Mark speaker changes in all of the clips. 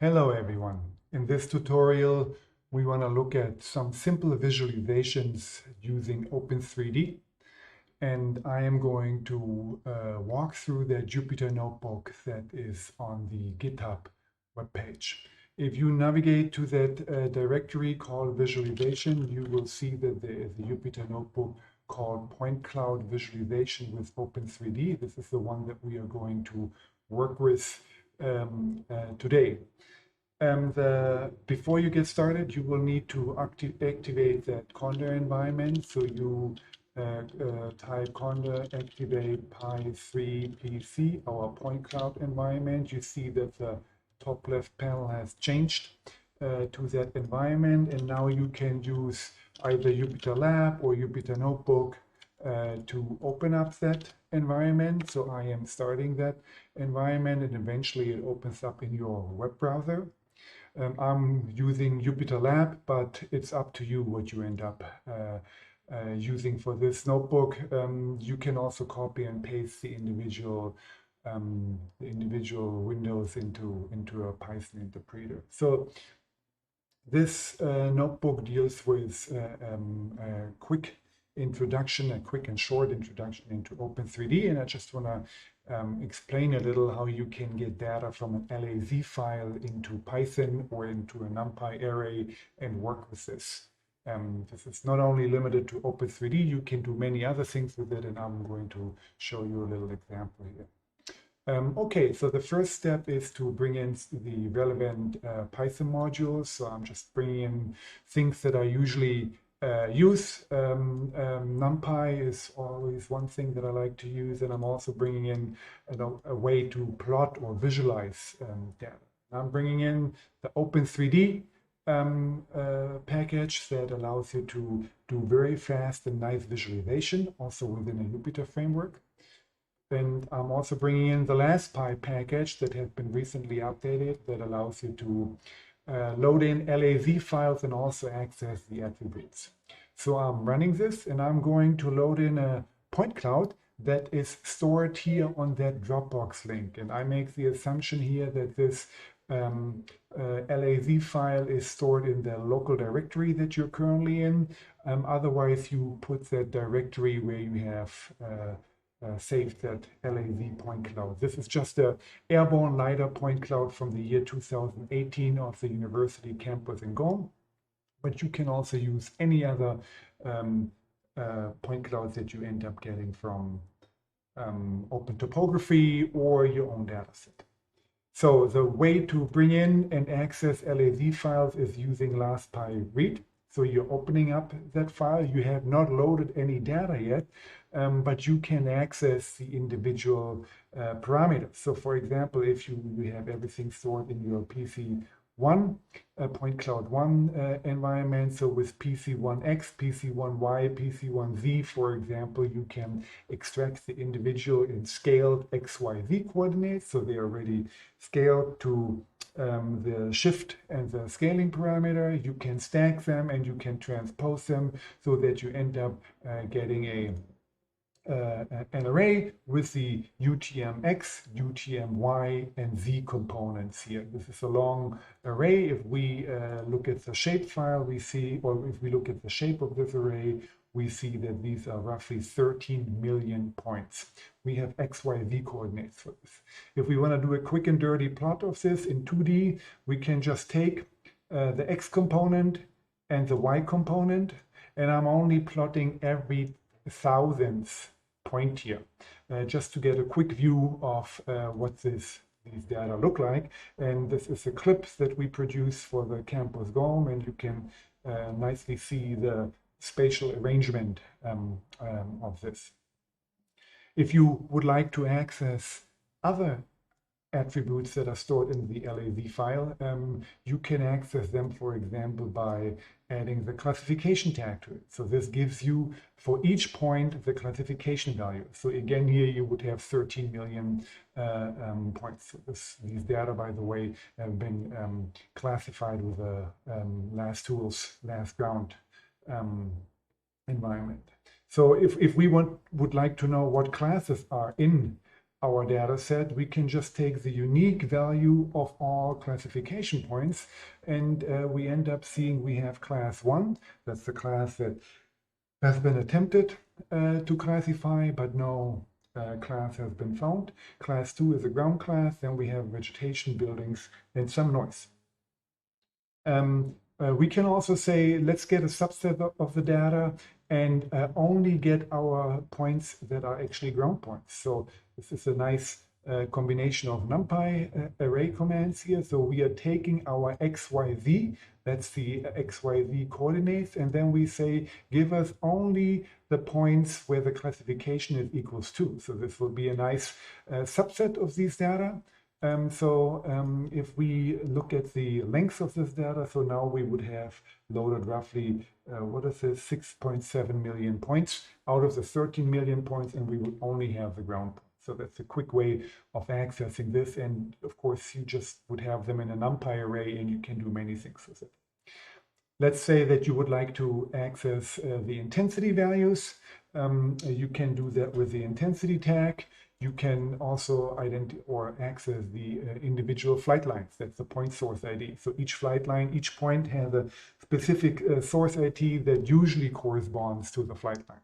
Speaker 1: Hello everyone. In this tutorial, we want to look at some simple visualizations using Open3D. And I am going to walk through the Jupyter notebook that is on the GitHub webpage. If you navigate to that directory called visualization, you will see that there is a Jupyter notebook called Point Cloud Visualization with Open3D. This is the one that we are going to work with today. Before you get started, you will need to activate that conda environment. So you type conda activate pi3 PC, our point cloud environment. You see that the top left panel has changed to that environment, and now you can use either Jupyter Lab or Jupyter Notebook to open up that environment. So I am starting that environment, and eventually it opens up in your web browser. I'm using Jupyter Lab, but it's up to you what you end up using for this notebook. You can also copy and paste the individual windows into a Python interpreter. So this notebook deals with a quick introduction, a quick and short introduction into Open3D, and I just want to explain a little how you can get data from an LAZ file into Python or into a NumPy array and work with this. This is not only limited to Open3D, you can do many other things with it, and I'm going to show you a little example here. Okay, so the first step is to bring in the relevant Python modules. So I'm just bringing in things that I usually use. NumPy is always one thing that I like to use, and I'm also bringing in a way to plot or visualize data. I'm bringing in the Open3D package that allows you to do very fast and nice visualization, also within a Jupyter framework. And I'm also bringing in the LAZPy package that has been recently updated that allows you to load in LAZ files and also access the attributes. So I'm running this, and I'm going to load in a point cloud that is stored here on that Dropbox link. And I make the assumption here that this LAZ file is stored in the local directory that you're currently in. Otherwise, you put that directory where you have saved that LAZ point cloud. This is just an airborne Lidar point cloud from the year 2018 of the university campus in Gom. But you can also use any other point clouds that you end up getting from Open Topography or your own dataset. So the way to bring in and access LAZ files is using LAZPy read. So you're opening up that file. You have not loaded any data yet, but you can access the individual parameters. So for example, if you have everything stored in your PC1, point cloud 1 environment, so with PC1X, PC1Y, PC1Z, for example, you can extract the individual in scaled XYZ coordinates. So they are already scaled to the shift and the scaling parameter. You can stack them and you can transpose them so that you end up getting an array with the UTM-X, UTM-Y, and Z components here. This is a long array. If we look at the shape file, we see, or if we look at the shape of this array, we see that these are roughly 13 million points. We have XYZ coordinates for this. If we want to do a quick and dirty plot of this in 2D, we can just take the X component and the Y component, and I'm only plotting every thousandth point here, just to get a quick view of what these data look like. And this is a clip that we produce for the campus GOM, and you can nicely see the spatial arrangement of this. If you would like to access other attributes that are stored in the LAZ file, you can access them, for example, by adding the classification tag to it. So this gives you, for each point, the classification value. So again, here you would have 13 million points. These data, by the way, have been classified with a LAZ tools, LAZ ground environment. So if we would like to know what classes are in our data set, we can just take the unique value of all classification points, and we end up seeing we have class 1. That's the class that has been attempted to classify, but no class has been found. Class 2 is a ground class. Then we have vegetation, buildings, and some noise. We can also say, let's get a subset of the data and only get our points that are actually ground points. So this is a nice combination of NumPy array commands here. So we are taking our XYZ, that's the XYZ coordinates, and then we say, give us only the points where the classification is equals to. So this will be a nice subset of these data. If we look at the length of this data, so now we would have loaded roughly, 6.7 million points out of the 13 million points, and we would only have the ground points. So that's a quick way of accessing this. And of course, you just would have them in a NumPy array, and you can do many things with it. Let's say that you would like to access the intensity values. You can do that with the intensity tag. You can also access the individual flight lines. That's the point source ID. So each flight line, each point has a specific source ID that usually corresponds to the flight lines.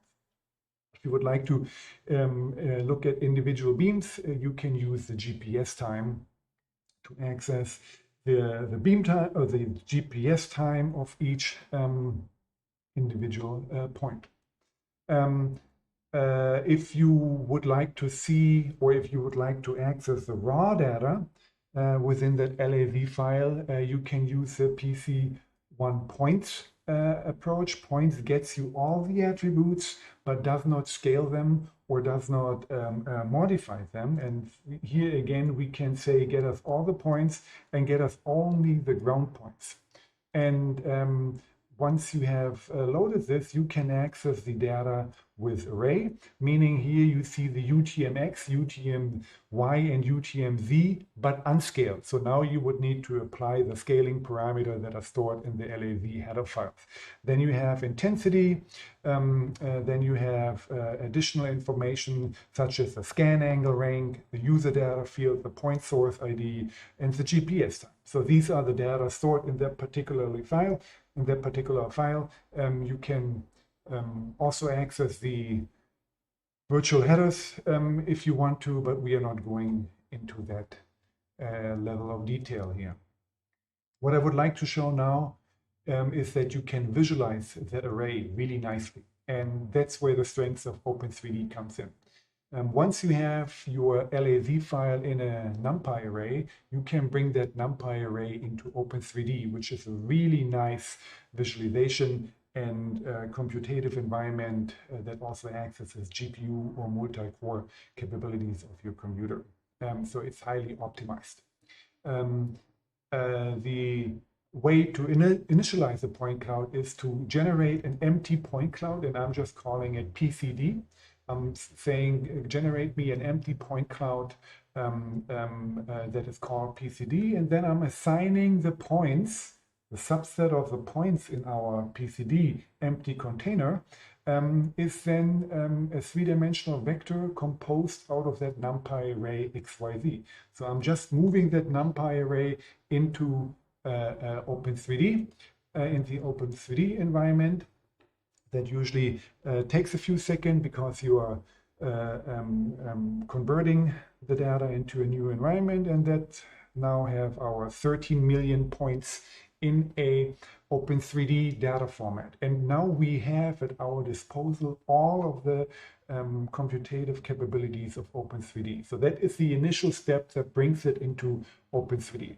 Speaker 1: If you would like to look at individual beams, you can use the GPS time to access the beam time or the GPS time of each individual point. If you would like to see, or if you would like to access the raw data within that LAZ file, you can use the PC1 points approach. Points gets you all the attributes, but does not scale them or does not modify them. And here again, we can say, get us all the points and get us only the ground points. And once you have loaded this, you can access the data with array, meaning here you see the UTM-X, UTM-Y, and UTM-Z, but unscaled. So now you would need to apply the scaling parameter that are stored in the LAZ header files. Then you have intensity, then you have additional information such as the scan angle rank, the user data field, the point source ID, and the GPS time. So these are the data stored in that particular file. You can also access the virtual headers if you want to, but we are not going into that level of detail here. What I would like to show now is that you can visualize that array really nicely. And that's where the strength of Open3D comes in. Once you have your LAZ file in a NumPy array, you can bring that NumPy array into Open3D, which is a really nice visualization and computative environment that also accesses GPU or multi-core capabilities of your computer. So it's highly optimized. The way to initialize a point cloud is to generate an empty point cloud, and I'm just calling it PCD. I'm saying generate me an empty point cloud that is called PCD, and then I'm assigning the points, the subset of the points in our PCD empty container is then a three-dimensional vector composed out of that NumPy array XYZ. So I'm just moving that NumPy array into Open3D, in the Open3D environment. That usually takes a few seconds because you are converting the data into a new environment, and that now have our 13 million points in a Open3D data format. And now we have at our disposal all of the computative capabilities of Open3D. So that is the initial step that brings it into Open3D.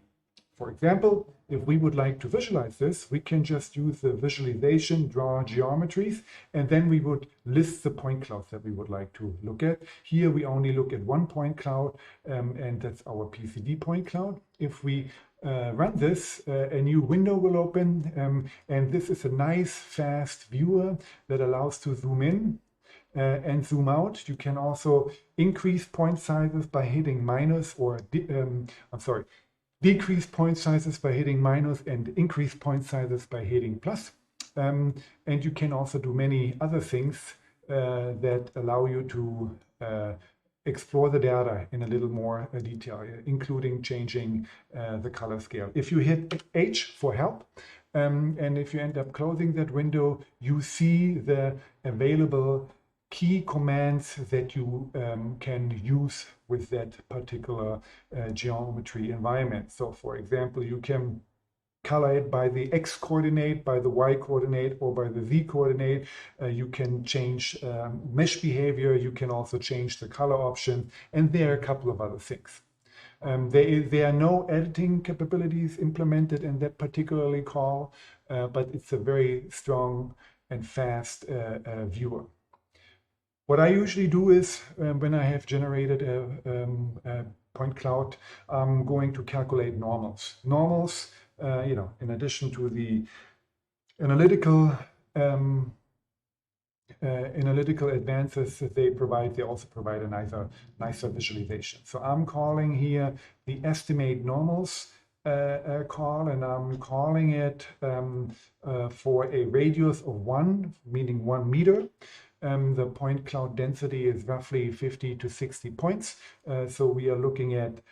Speaker 1: For example, if we would like to visualize this, we can just use the visualization, draw geometries, and then we would list the point clouds that we would like to look at. Here we only look at one point cloud, and that's our PCD point cloud. If we run this, a new window will open, and this is a nice, fast viewer that allows to zoom in and zoom out. You can also increase point sizes by hitting minus or, decrease point sizes by hitting minus and increase point sizes by hitting plus. And you can also do many other things that allow you to explore the data in a little more detail, including changing the color scale. If you hit H for help, and if you end up closing that window, you see the available key commands that you can use with that particular geometry environment. So for example, you can color it by the X coordinate, by the Y coordinate, or by the Z coordinate. You can change mesh behavior. You can also change the color option, and there are a couple of other things. There are no editing capabilities implemented in that particularly call, but it's a very strong and fast viewer. What I usually do is, when I have generated a point cloud, I'm going to calculate normals. Normals, in addition to the analytical advances that they also provide a nicer visualization. So I'm calling here the estimate normals call, and I'm calling it for a radius of 1, meaning 1 meter. The point cloud density is roughly 50 to 60 points. So we are looking at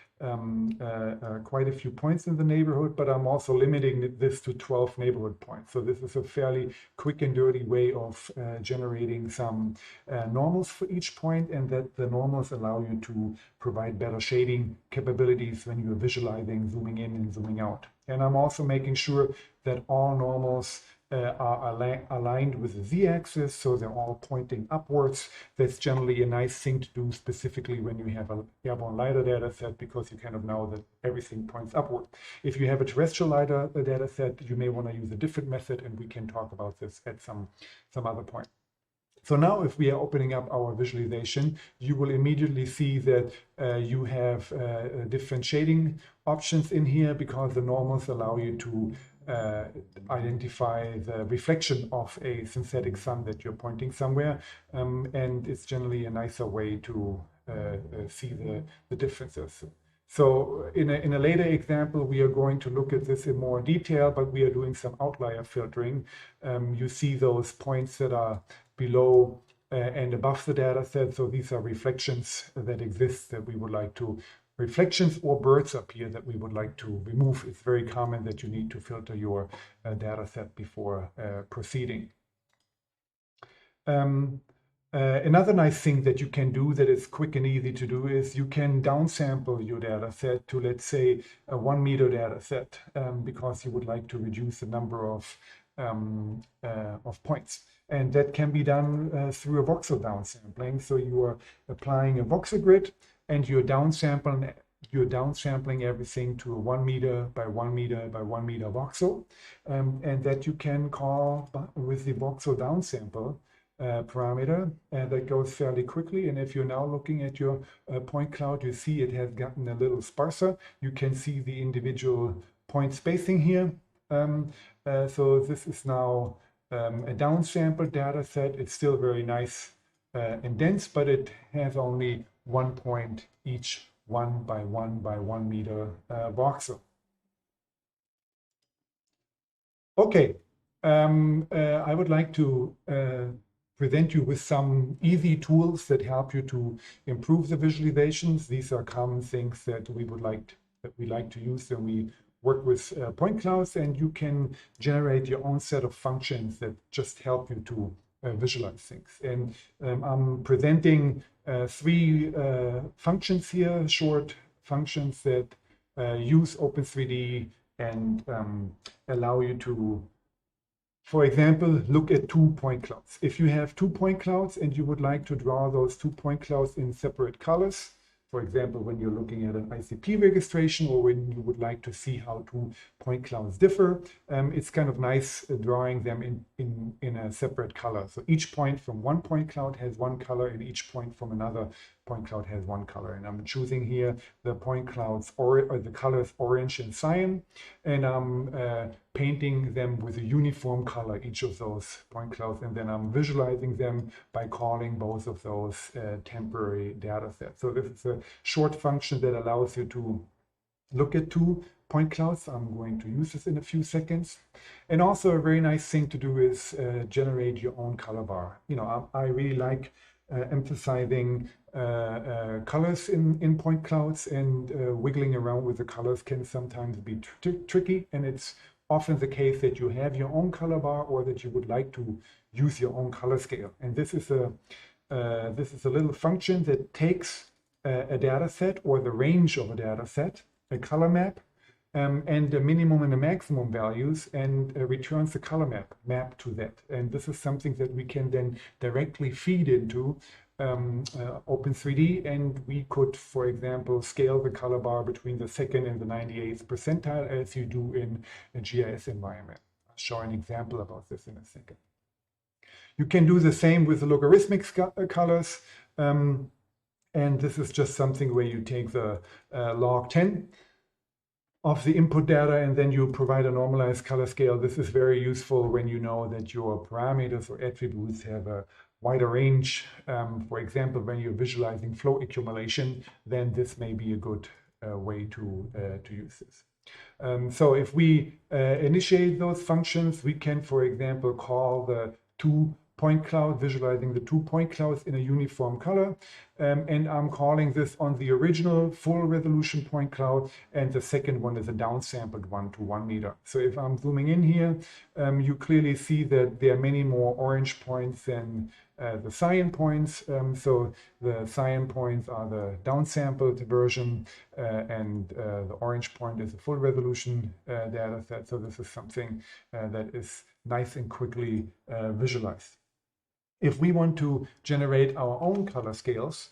Speaker 1: quite a few points in the neighborhood, but I'm also limiting this to 12 neighborhood points. So this is a fairly quick and dirty way of generating some normals for each point, and that the normals allow you to provide better shading capabilities when you're visualizing, zooming in and zooming out. And I'm also making sure that all normals are aligned with the z-axis, so they're all pointing upwards. That's generally a nice thing to do, specifically when you have an airborne LiDAR data set, because you kind of know that everything points upward. If you have a terrestrial LiDAR data set, you may want to use a different method, and we can talk about this at some other point. So now if we are opening up our visualization, you will immediately see that you have different shading options in here, because the normals allow you to identify the reflection of a synthetic sun that you're pointing somewhere, and it's generally a nicer way to see the differences. So in a later example, we are going to look at this in more detail, but we are doing some outlier filtering. You see those points that are below and above the data set. So these are reflections that exist that we would like to reflections or birds up here that we would like to remove. It's very common that you need to filter your data set before proceeding. Another nice thing that you can do that is quick and easy to do is you can downsample your data set to, let's say, a 1 meter data set, because you would like to reduce the number of points. And that can be done through a voxel downsampling. So you are applying a voxel grid, and you're downsampling everything to a 1 meter by 1 meter by 1 meter voxel, and that you can call with the voxel downsample parameter, and that goes fairly quickly. And if you're now looking at your point cloud, you see it has gotten a little sparser. You can see the individual point spacing here. So this is now a downsampled data set. It's still very nice and dense, but it has only 1 point each 1 by 1 by 1 meter voxel. Okay, I would like to present you with some easy tools that help you to improve the visualizations. These are common things that we like to use when we work with point clouds, and you can generate your own set of functions that just help you to visualize things. And I'm presenting 3 functions here, short functions that use Open3D and allow you to, for example, look at 2 point clouds. If you have 2 point clouds and you would like to draw those 2 point clouds in separate colors, for example, when you're looking at an ICP registration, or when you would like to see how 2 point clouds differ, it's kind of nice drawing them in a separate color. So each point from one point cloud has one color, and each point from another point cloud has one color. And I'm choosing here the point clouds or the colors orange and cyan, and I'm painting them with a uniform color, each of those point clouds, and then I'm visualizing them by calling both of those temporary data sets. So this is a short function that allows you to look at 2 point clouds. I'm going to use this in a few seconds. And also a very nice thing to do is generate your own color bar. You know, I really like emphasizing colors in point clouds, and wiggling around with the colors can sometimes be tricky, and it's often the case that you have your own color bar or that you would like to use your own color scale. And this is a little function that takes a data set or the range of a data set, a color map, and the minimum and the maximum values, and returns the color map to that. And this is something that we can then directly feed into Open3D, and we could, for example, scale the color bar between the 2nd and the 98th percentile as you do in a GIS environment. I'll show an example about this in a second. You can do the same with the logarithmic colors, and this is just something where you take the log 10 of the input data and then you provide a normalized color scale. This is very useful when you know that your parameters or attributes have a wider range. For example, when you're visualizing flow accumulation, then this may be a good way to use this. So if we initiate those functions, we can, for example, call the 2 point cloud, visualizing the 2 point clouds in a uniform color. And I'm calling this on the original full resolution point cloud, and the second one is a downsampled one to 1 meter. So if I'm zooming in here, you clearly see that there are many more orange points than the cyan points. So the cyan points are the downsampled version, and the orange point is a full resolution data set. So this is something that is nice and quickly visualized. If we want to generate our own color scales,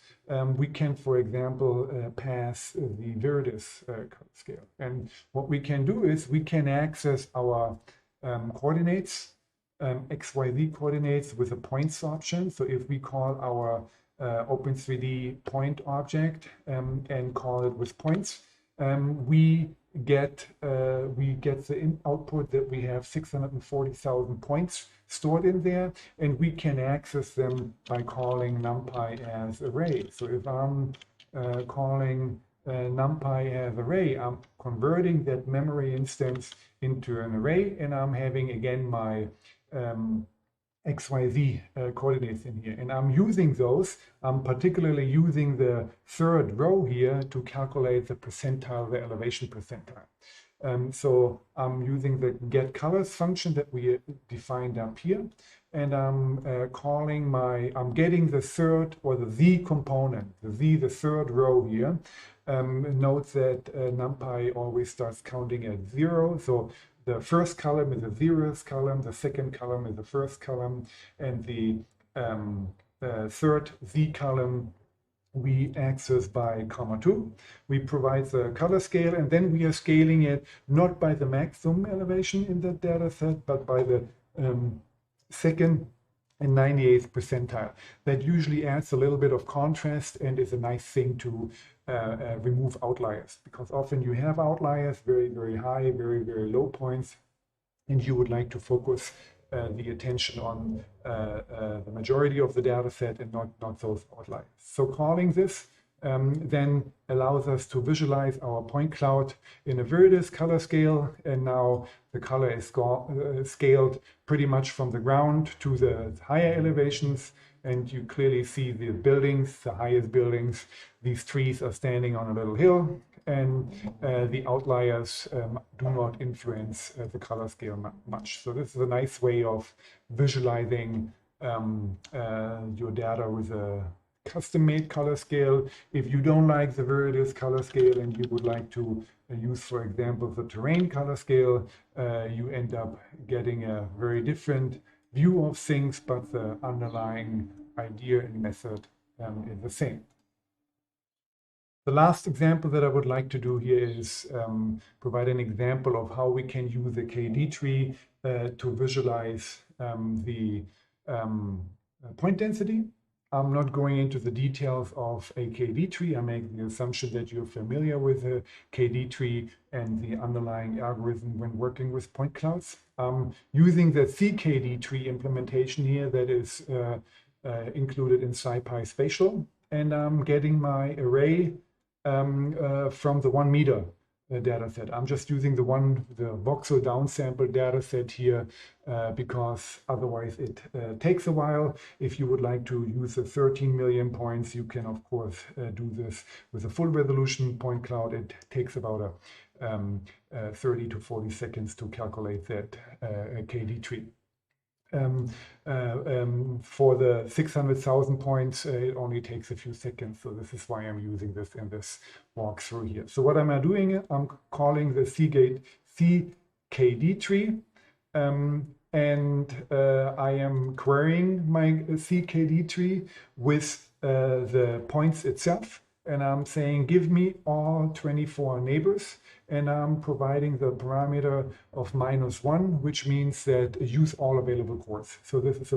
Speaker 1: we can, for example, pass the Viridis color scale. And what we can do is we can access our coordinates, XYZ coordinates, with a points option. So if we call our Open3D point object and call it with points, we get the output that we have 640,000 points stored in there, and we can access them by calling NumPy as array. So if I'm calling NumPy as array, I'm converting that memory instance into an array, and I'm having again my XYZ coordinates in here, and I'm using those. I'm particularly using the 3rd row here to calculate the percentile, the elevation percentile. So I'm using the getColors function that we defined up here, and I'm I'm getting the 3rd or the Z component, the 3rd row here. Note that NumPy always starts counting at 0. So the first column is the 0th column, the second column is the first column, and the 3rd Z column we access by (2). We provide the color scale, and then we are scaling it not by the maximum elevation in the data set, but by the 2nd and 98th percentile. That usually adds a little bit of contrast and is a nice thing to remove outliers, because often you have outliers, very, very high, very, very low points, and you would like to focus the attention on the majority of the data set and not those outliers. So calling this then allows us to visualize our point cloud in a Viridis color scale, and now the color is scaled pretty much from the ground to the higher elevations, and you clearly see the buildings, the highest buildings. These trees are standing on a little hill, and the outliers do not influence the color scale much. So this is a nice way of visualizing your data with a custom-made color scale. If you don't like the Viridis color scale and you would like to use, for example, the terrain color scale, you end up getting a very different view of things, but the underlying idea and method is the same. The last example that I would like to do here is provide an example of how we can use a KD tree to visualize the point density. I'm not going into the details of a KD tree. I make the assumption that you're familiar with a KD tree and the underlying algorithm when working with point clouds. Using the CKD tree implementation here that is included in SciPy Spatial, and I'm getting my array from the 1 meter data set. I'm just using the voxel downsample data set here because otherwise it takes a while. If you would like to use the 13 million points, you can of course do this with a full resolution point cloud. It takes about 30 to 40 seconds to calculate that KD tree. For the 600,000 points, it only takes a few seconds. So this is why I'm using this in this walkthrough here. So what am I doing? I'm calling the CKD tree. And I am querying my CKD tree with the points itself. And I'm saying, give me all 24 neighbors. And I'm providing the parameter of -1, which means that use all available cores. So this is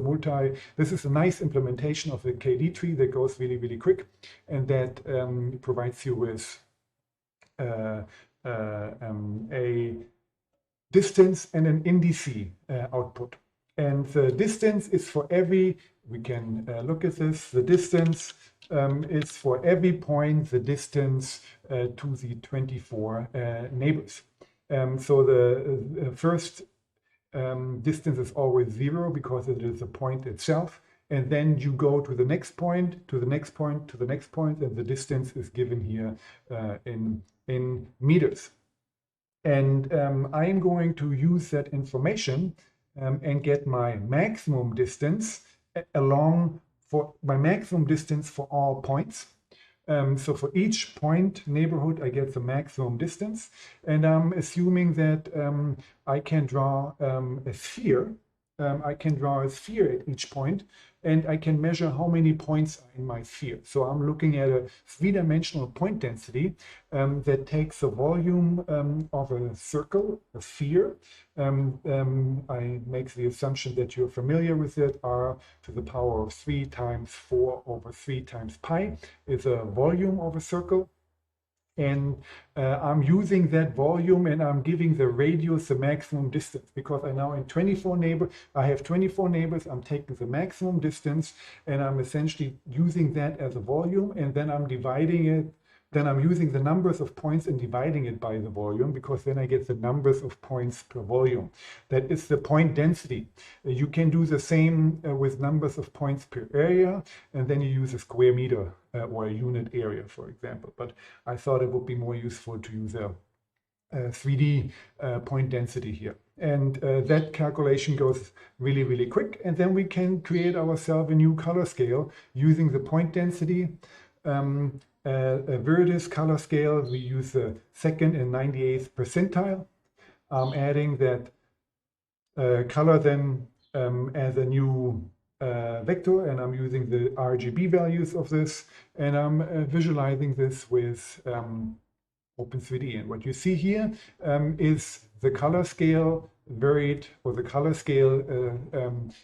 Speaker 1: a nice implementation of the KD tree that goes really, really quick. And that provides you with a distance and an indice output. And the distance is for every, we can look at this, the distance is for every point, the distance to the 24 neighbors. So the first distance is always 0 because it is the point itself. And then you go to the next point, to the next point, to the next point, and the distance is given here in meters. And I'm going to use that information and get my maximum distance for all points. So for each point neighborhood, I get the maximum distance. And I'm assuming that I can draw a sphere. I can draw a sphere at each point, and I can measure how many points are in my sphere. So I'm looking at a three-dimensional point density that takes the volume of a circle, a sphere. I make the assumption that you're familiar with it. R to the power of 3 times 4 over 3 times pi is a volume of a circle. And I'm using that volume and I'm giving the radius the maximum distance because I have 24 neighbors, I'm taking the maximum distance and I'm essentially using that as a volume, and then I'm dividing it. Then I'm using the numbers of points and dividing it by the volume because then I get the numbers of points per volume. That is the point density. You can do the same with numbers of points per area, and then you use a square meter or a unit area, for example. But I thought it would be more useful to use a 3D point density here. And that calculation goes really, really quick. And then we can create ourselves a new color scale using the point density. A Viridis color scale, we use the 2nd and 98th percentile. I'm adding that color then as a new vector, and I'm using the RGB values of this, and I'm visualizing this with Open3D. And what you see here is the color scale varied, or the color scale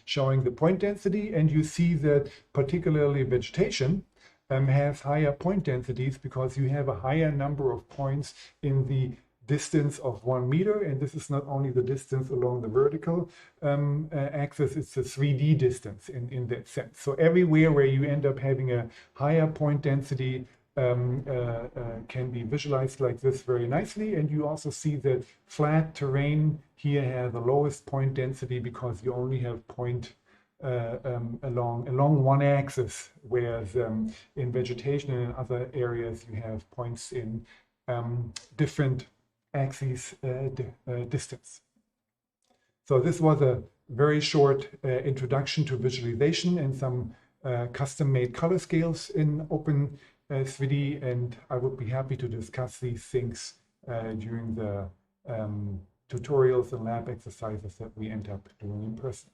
Speaker 1: showing the point density, and you see that particularly vegetation has higher point densities because you have a higher number of points in the distance of 1 meter. And this is not only the distance along the vertical axis, it's the 3D distance in that sense. So everywhere where you end up having a higher point density can be visualized like this very nicely. And you also see that flat terrain here has the lowest point density because you only have point along one axis, whereas in vegetation and in other areas you have points in different axes distance. So this was a very short introduction to visualization and some custom-made color scales in Open3D, and I would be happy to discuss these things during the tutorials and lab exercises that we end up doing in person.